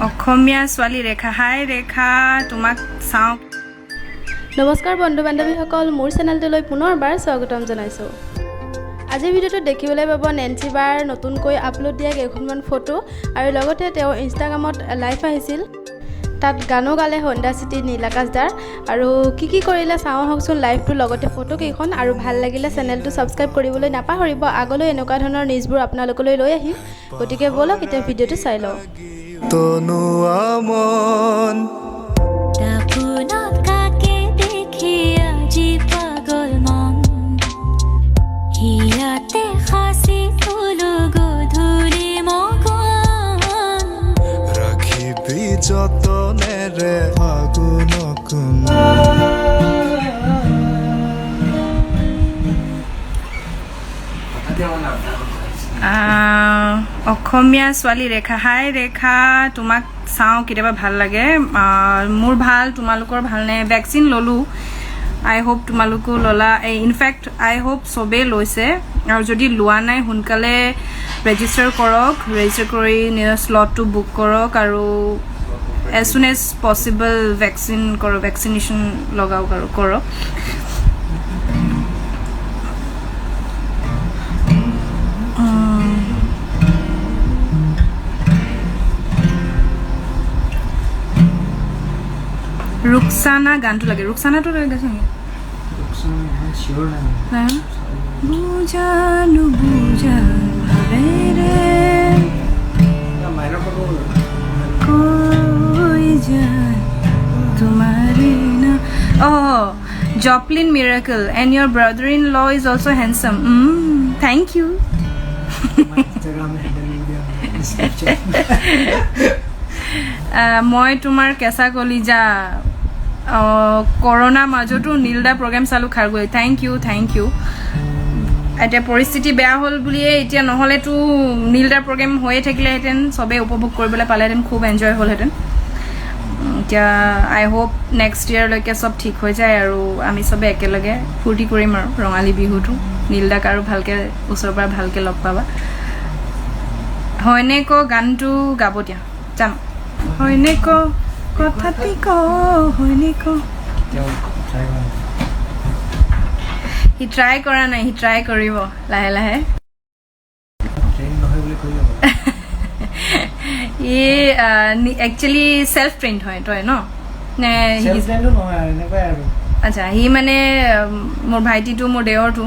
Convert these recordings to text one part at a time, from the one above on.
অসমীয়া ছোৱালী ৰেখা হাই ৰেখা তোমাক চাওঁ নমস্কাৰ বন্ধু বান্ধৱীসকল মোৰ চেনেলটোলৈ পুনৰবাৰ স্বাগতম জনাইছোঁ আজিৰ ভিডিঅ'টো দেখিবলৈ পাব নেন্সি বাৰ নতুনকৈ আপলোড দিয়া কেইখনমান ফটো আৰু লগতে তেওঁ ইনষ্টাগ্ৰামত লাইভ আহিছিল তাত গানো গালে হণ্ডা চিটি নীলাকাশ দাৰ আৰু কি কৰিলে চাওঁ হকচোন লাইভটো লগতে ফটো কেইখন আৰু ভাল লাগিলে চেনেলটো সাবস্ক্ৰাইব কৰিবলৈ নাপাহৰিব আগলৈ এনেকুৱা ধৰণৰ নিউজবোৰ আপোনালোকলৈ লৈ আহিম গতিকে বলক এতিয়া ভিডিঅ'টো চাই লওঁ তনু আমন কাকে দেখি আজি পাগল মন হিয়াতে খাসি তুলো গধূলি মগন ৰাখিবি যতনেৰে ফাগুন কুন অসমীয়া ছোৱালী ৰেখা হাই ৰেখা তোমাক চাওঁ কেতিয়াবা ভাল লাগে মোৰ ভাল তোমালোকৰ ভালনে ভেকচিন ল'লোঁ আই হোপ তোমালোকো ল'লা ইনফেক্ট আই হোপ চবেই লৈছে আৰু যদি লোৱা নাই সোনকালে ৰেজিষ্টাৰ কৰক ৰেজিষ্টাৰ কৰি নিজৰ স্লটটো বুক কৰক আৰু এজ চুন এজ পচিবল ভেকচিনেশ্যন লগাওক আৰু কৰক ৰুকসানা গানটো লাগে ৰুকসানাটো লাগে চাগে বুজানো বুজা ভাবেৰে কৈ যায় তোমাৰে না Joplin miracle and your brother in law is also' handsome thank you মই তোমাৰ কেঁচা কলিজা কৰোণাৰ মাজতো নীলদা প্ৰগ্ৰেম চালোঁ খাৰগৈ থেংক ইউ এতিয়া পৰিস্থিতি বেয়া হ'ল বুলিয়ে এতিয়া নহ'লেতো নীলদাৰ প্ৰগ্ৰেম হৈয়ে থাকিলেহেঁতেন চবেই উপভোগ কৰিবলৈ পালেহেঁতেন খুব এনজয় হ'লহেঁতেন এতিয়া আই হোপ নেক্সট ইয়েৰলৈকে চব ঠিক হৈ যায় আৰু আমি চবে একেলগে ফূৰ্তি কৰিম আৰু ৰঙালী বিহুটো নীলদাক আৰু ভালকৈ ওচৰৰ পৰা ভালকৈ লগ পাবা হয়নে ক গানটো গাব দিয়া জানো হয়নে ক কথাটি ক হয়নে ক সি ট্ৰাই কৰা নাই সি ট্ৰাই কৰিব লাহে লাহে ই একচুৱেলি চেল্ফ ট্ৰেইনড হয় তই ন নে আচ্ছা সি মানে মোৰ ভাইটিটো মোৰ দেৱৰটো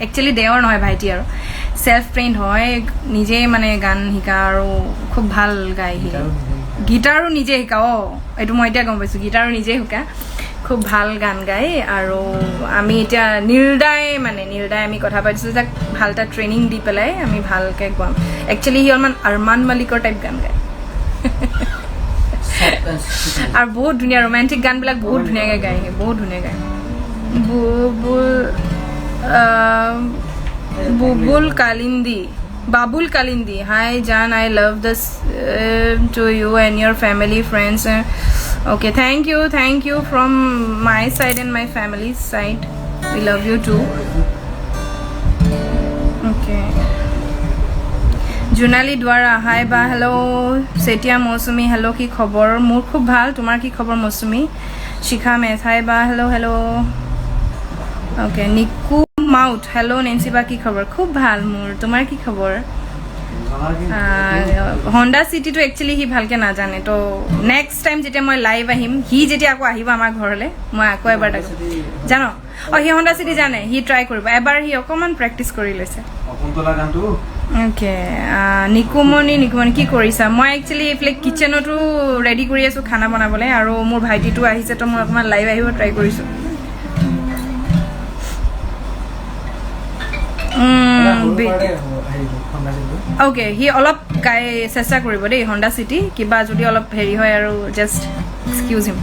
একচুৱেলি দেৱৰ নহয় ভাইটি আৰু চেল্ফ ট্ৰেইনড হয় নিজেই মানে গান শিকা আৰু খুব ভাল গায় সি গীটাৰো নিজে শিকা এইটো মই এতিয়া গম পাইছোঁ গীটাৰো নিজে শিকা খুব ভাল গান গায় আৰু আমি এতিয়া নীলদাই আমি কথা পাতিছোঁ যে ভাল এটা ট্ৰেইনিং দি পেলাই আমি ভালকৈ গাম একচুৱেলি সি অলপমান আৰমান মালিকৰ টাইপ গান গায় আৰু বহুত ধুনীয়া ৰোমেণ্টিক গানবিলাক বহুত ধুনীয়াকৈ গায় সি বহুত ধুনীয়া গায় Babul Kalindi, hi Jan, I love this to you and your family, friends. Okay, thank you from my side and my family's side. We love you too. Okay. Junali Dwara, hi ba, hello. Setia Mosumi, hello ki khobor. Mur khub bhal, tumar ki khobor Mosumi. Shikha Meth, hi ba, hello. Okay, Niku Mouth, hello Nancy ba ki khobor khub bhal mur tomar ki khobor Honda City to actually hi bhalke na jane to next time jete moi live ahim hi jete ako ahiba amar ghorle moi ako ebar jano hi Honda City jane hi try koribo ebar hi okoman practice kori lese okontola gantu okay nikumoni ki korisa moi actually ifle kitchen to ready kori asu khana banabole aru mur bhaiti to ahise to moi okoman live ahibo try korisu Okay, he অলপ গাই চেষ্টা কৰিব দেই Honda city কিবা যদি অলপ হেৰি হয় আৰু জাষ্ট এক্সকিউজ হিম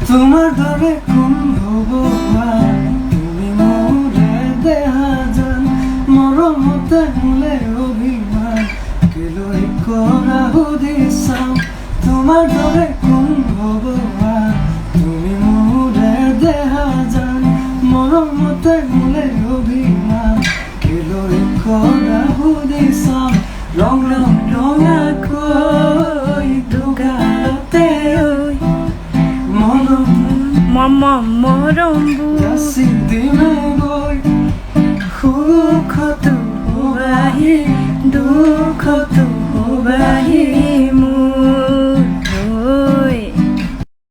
তোমাৰ দৰে কোন হব তুমি মোৰে দেহা জান মৰমতে হলে অভিমান কেলৈ কৰা সুধিছাও তোমাৰ দৰে কোন হব তুমি মোৰে দেহা জান মৰমতে হলে অভিমান কেলৈ কৰা সুধি চাম ৰং ৰং ৰঙাকৈ দুগালতে মৰম মৰমবোৰ যাচি দিমে গৈ সুখতো সুবাহি দুখতো সুবাহি মোৰ